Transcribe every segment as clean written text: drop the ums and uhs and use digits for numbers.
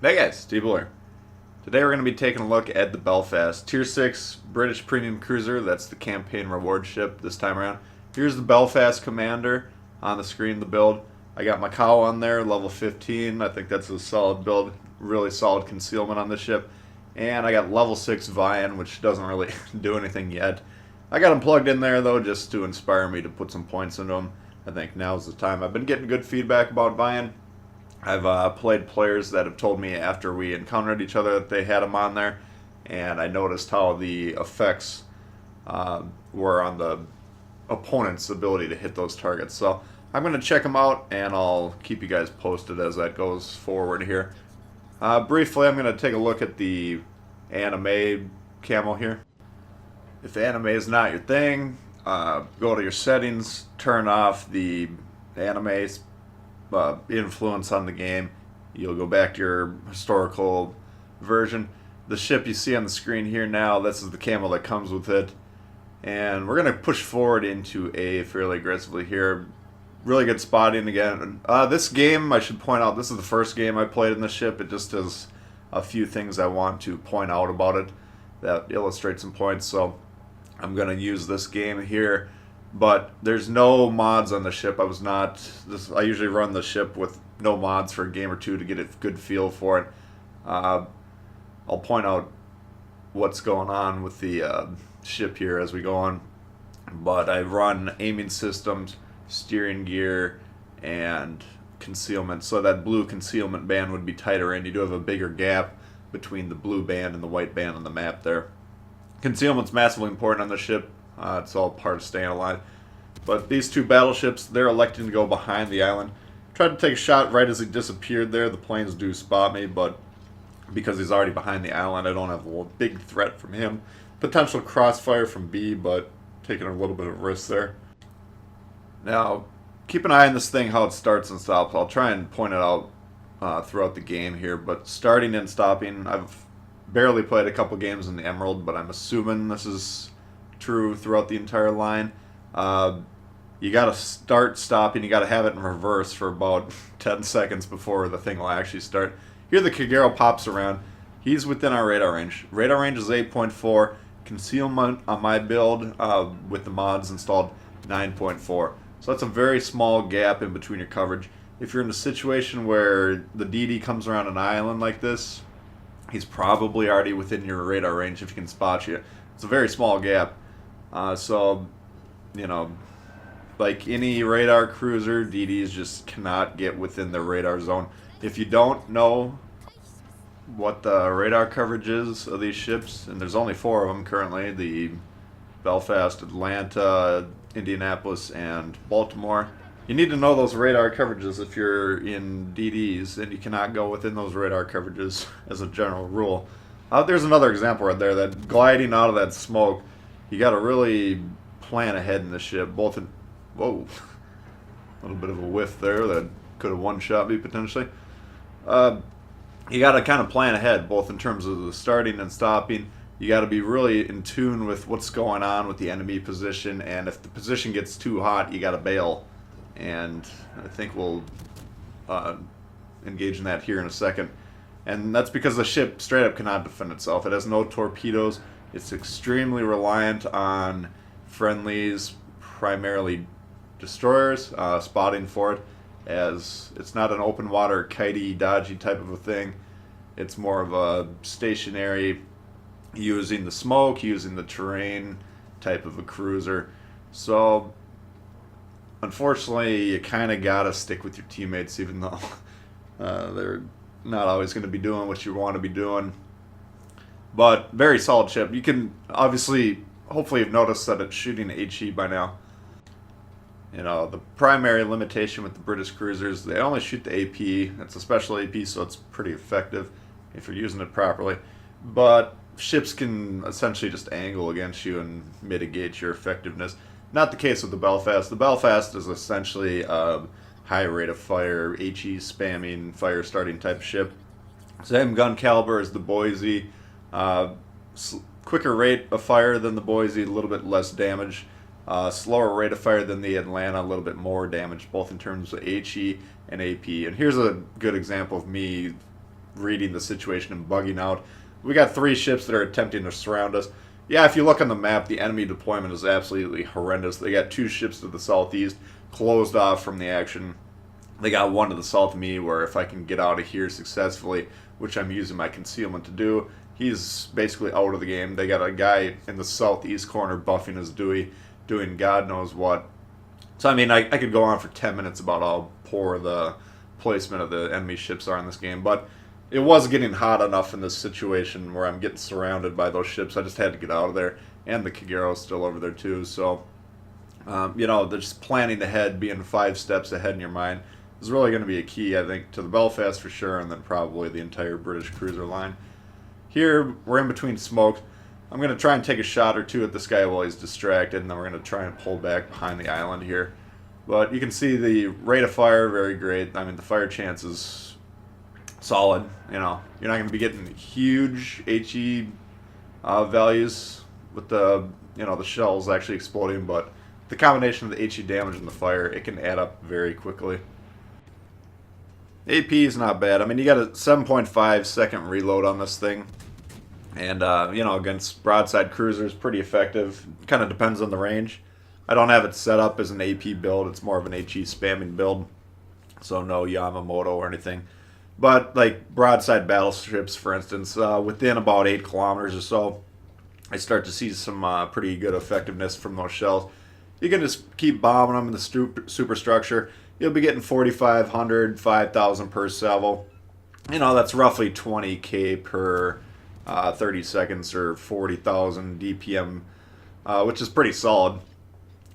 Hey guys, T-Buller. Today we're going to be taking a look at the Belfast, Tier 6 British Premium Cruiser. That's the campaign reward ship this time around. Here's the Belfast Commander on the screen, the build. I got my cow on there, level 15. I think that's a solid build. Really solid concealment on the ship. And I got level 6 Vian, which doesn't really do anything yet. I got him plugged in there though just to inspire me to put some points into him. I think now's the time. I've been getting good feedback about Vian. I've played players that have told me after we encountered each other that they had him on there, and I noticed how the effects were on the opponent's ability to hit those targets. So I'm going to check them out, and I'll keep you guys posted as that goes forward here. Briefly, I'm going to take a look at the anime camo here. If anime is not your thing, go to your settings, turn off the anime influence on the game. You'll go back to your historical version. The ship you see on the screen here now, this is the camo that comes with it. And we're going to push forward into A fairly aggressively here. Really good spotting again. This game, I should point out, this is the first game I played in the ship. It just has a few things I want to point out about it that illustrate some points. So I'm going to use this game here. But there's no mods on the ship. I usually run the ship with no mods for a game or two to get a good feel for it. I'll point out what's going on with the ship here as we go on. But I run aiming systems, steering gear, and concealment. So that blue concealment band would be tighter, and you do have a bigger gap between the blue band and the white band on the map there. Concealment's massively important on the ship. It's all part of staying alive. But these two battleships, they're electing to go behind the island. Tried to take a shot right as he disappeared there. The planes do spot me, but because he's already behind the island, I don't have a big threat from him. Potential crossfire from B, but taking a little bit of risk there. Now, keep an eye on this thing, how it starts and stops. I'll try and point it out throughout the game here, but starting and stopping, I've barely played a couple games in the Emerald, but I'm assuming this is true throughout the entire line. You got to start stopping. You got to have it in reverse for about 10 seconds before the thing will actually start. Here the Kagero pops around. He's within our radar range. Radar range is 8.4. Concealment on my build with the mods installed 9.4. So that's a very small gap in between your coverage. If you're in a situation where the DD comes around an island like this, he's probably already within your radar range if he can spot you. It's a very small gap. So, you know, like any radar cruiser, DDs just cannot get within the radar zone. If you don't know what the radar coverage is of these ships, and there's only 4 of them currently, the Belfast, Atlanta, Indianapolis, and Baltimore. You need to know those radar coverages if you're in DDs, and you cannot go within those radar coverages as a general rule. There's another example right there, that gliding out of that smoke. You got to really plan ahead in the ship. Whoa, a little bit of a whiff there that could have one-shot me potentially. You got to kind of plan ahead, both in terms of the starting and stopping. You got to be really in tune with what's going on with the enemy position, and if the position gets too hot, you got to bail. And I think we'll engage in that here in a second. And that's because the ship straight up cannot defend itself. It has no torpedoes. It's extremely reliant on friendlies, primarily destroyers, spotting for it, as it's not an open water, kitey, dodgy type of a thing. It's more of a stationary, using the smoke, using the terrain type of a cruiser. So, unfortunately, you kind of got to stick with your teammates, even though they're not always going to be doing what you want to be doing. But very solid ship. You can obviously, hopefully you've noticed that it's shooting HE by now. You know, the primary limitation with the British cruisers, they only shoot the AP. It's a special AP, so it's pretty effective if you're using it properly. But ships can essentially just angle against you and mitigate your effectiveness. Not the case with the Belfast. The Belfast is essentially a high rate of fire, HE spamming, fire starting type ship. Same gun caliber as the Boise. Quicker rate of fire than the Boise, a little bit less damage. Slower rate of fire than the Atlanta, a little bit more damage, both in terms of HE and AP. And here's a good example of me reading the situation and bugging out. We got 3 ships that are attempting to surround us. Yeah, if you look on the map, the enemy deployment is absolutely horrendous. They got 2 ships to the southeast, closed off from the action. They got 1 to the south of me, where if I can get out of here successfully, which I'm using my concealment to do, he's basically out of the game. They got a guy in the southeast corner buffing his Dewey, doing God knows what. So, I mean, I could go on for 10 minutes about how poor the placement of the enemy ships are in this game, but it was getting hot enough in this situation where I'm getting surrounded by those ships. I just had to get out of there, and the Kagero's still over there too. So, you know, just planning ahead, being 5 steps ahead in your mind is really going to be a key, I think, to the Belfast for sure, and then probably the entire British cruiser line. Here, we're in between smokes. I'm going to try and take a shot or 2 at this guy while he's distracted, and then we're going to try and pull back behind the island here. But you can see the rate of fire, very great. I mean, the fire chance is solid. You know, you're not going to be getting huge HE values with the, you know, the shells actually exploding, but the combination of the HE damage and the fire, it can add up very quickly. AP is not bad. I mean, you got a 7.5 second reload on this thing. And, you know, against broadside cruisers, pretty effective. Kind of depends on the range. I don't have it set up as an AP build. It's more of an HE spamming build. So no Yamamoto or anything. But, like, broadside battleships, for instance, within about 8 kilometers or so, I start to see some pretty good effectiveness from those shells. You can just keep bombing them in the superstructure. You'll be getting 4,500, 5,000 per salvo. You know, that's roughly 20k per 30 seconds or 40,000 DPM, which is pretty solid.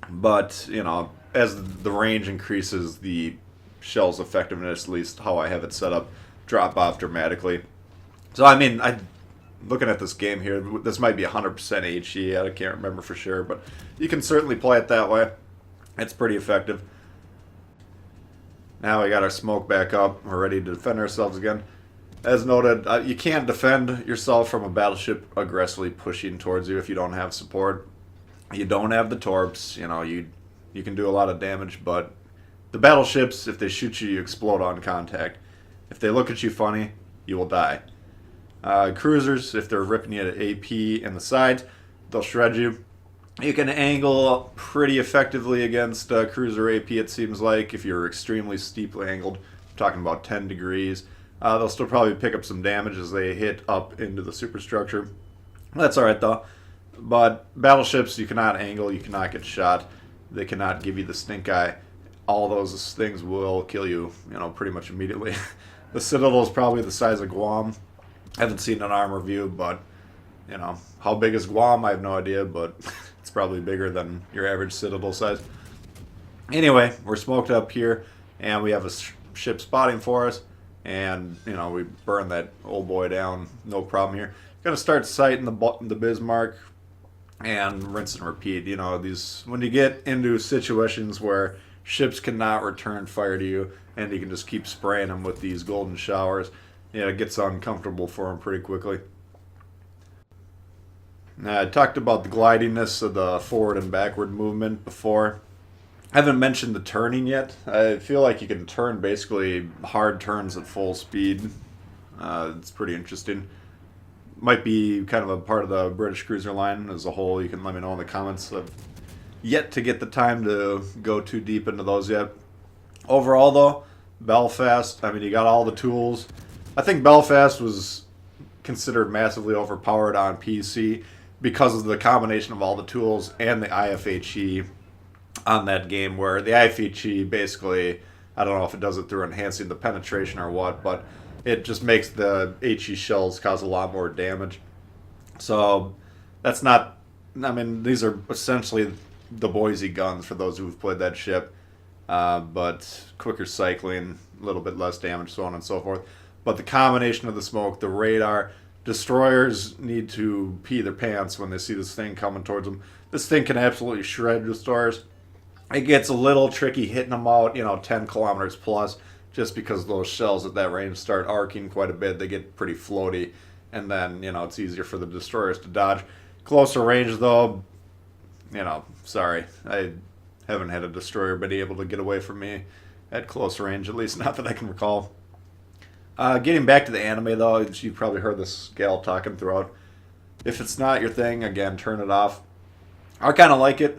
But, you know, as the range increases, the shell's effectiveness, at least how I have it set up, drop off dramatically. So, I mean, looking at this game here, this might be 100% HE. I can't remember for sure, but you can certainly play it that way. It's pretty effective. Now we got our smoke back up. We're ready to defend ourselves again. As noted, you can't defend yourself from a battleship aggressively pushing towards you if you don't have support. You don't have the torps. You know, you can do a lot of damage, but the battleships, if they shoot you, you explode on contact. If they look at you funny, you will die. Cruisers, if they're ripping you at AP in the sides, they'll shred you. You can angle pretty effectively against cruiser AP, it seems like, if you're extremely steeply angled. I'm talking about 10 degrees. They'll still probably pick up some damage as they hit up into the superstructure. That's alright, though. But battleships, you cannot angle, you cannot get shot. They cannot give you the stink eye. All those things will kill you, you know, pretty much immediately. The Citadel is probably the size of Guam. I haven't seen an armor view, but, you know, how big is Guam? I have no idea, but it's probably bigger than your average Citadel size. Anyway, we're smoked up here, and we have a ship spotting for us, and, you know, we burn that old boy down, no problem here. Gonna start sighting the Bismarck, and rinse and repeat. You know, when you get into situations where ships cannot return fire to you, and you can just keep spraying them with these golden showers, yeah, it gets uncomfortable for them pretty quickly. Now, I talked about the glidiness of the forward and backward movement before. I haven't mentioned the turning yet. I feel like you can turn basically hard turns at full speed. It's pretty interesting. Might be kind of a part of the British cruiser line as a whole. You can let me know in the comments. I've yet to get the time to go too deep into those yet. Overall, though, Belfast, I mean, you got all the tools. I think Belfast was considered massively overpowered on PC because of the combination of all the tools and the IFHE on that game, where the IFHE basically, I don't know if it does it through enhancing the penetration or what, but it just makes the HE shells cause a lot more damage. So that's not, I mean, these are essentially the Boise guns for those who've played that ship, but quicker cycling, a little bit less damage, so on and so forth. But the combination of the smoke, the radar, destroyers need to pee their pants when they see this thing coming towards them. This thing can absolutely shred destroyers. It gets a little tricky hitting them out, 10 kilometers plus, just because those shells at that range start arcing quite a bit. They get pretty floaty, and then, it's easier for the destroyers to dodge. Closer range, though, sorry. I haven't had a destroyer been able to get away from me at close range, at least not that I can recall. Getting back to the anime, though, you probably heard this gal talking throughout. If it's not your thing, again, turn it off. I kind of like it,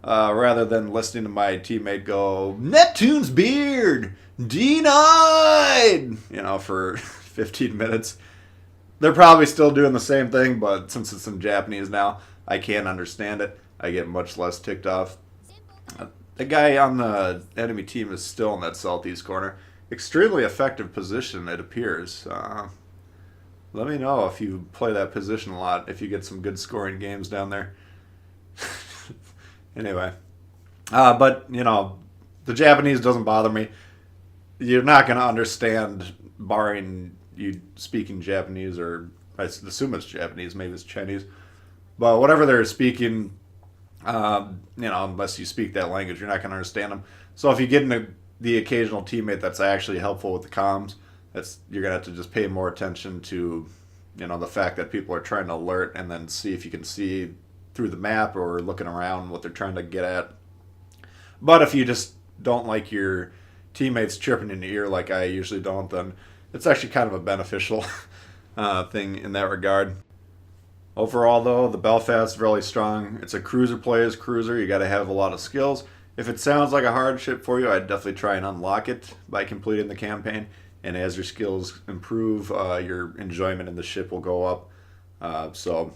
rather than listening to my teammate go, Neptune's beard, denied, for 15 minutes. They're probably still doing the same thing, but since it's in Japanese now, I can't understand it. I get much less ticked off. The guy on the enemy team is still in that southeast corner. Extremely effective position, it appears. Let me know if you play that position a lot, if you get some good scoring games down there. Anyway. But, the Japanese doesn't bother me. You're not going to understand, barring you speaking Japanese, or I assume it's Japanese, maybe it's Chinese. But whatever they're speaking, unless you speak that language, you're not going to understand them. So if you get the occasional teammate that's actually helpful with the comms, you're going to have to just pay more attention to, the fact that people are trying to alert, and then see if you can see through the map or looking around what they're trying to get at. But if you just don't like your teammates chirping in your ear like I usually don't, then it's actually kind of a beneficial thing in that regard. Overall, though, the Belfast is really strong. It's a cruiser player's cruiser. You got to have a lot of skills. If it sounds like a hardship for you, I'd definitely try and unlock it by completing the campaign. And as your skills improve, your enjoyment in the ship will go up. So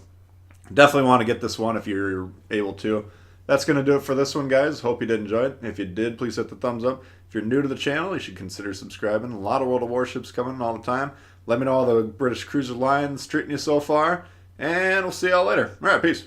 definitely want to get this one if you're able to. That's going to do it for this one, guys. Hope you did enjoy it. If you did, please hit the thumbs up. If you're new to the channel, you should consider subscribing. A lot of World of Warships coming all the time. Let me know how the British cruiser line's treating you so far. And we'll see y'all later. All right, peace.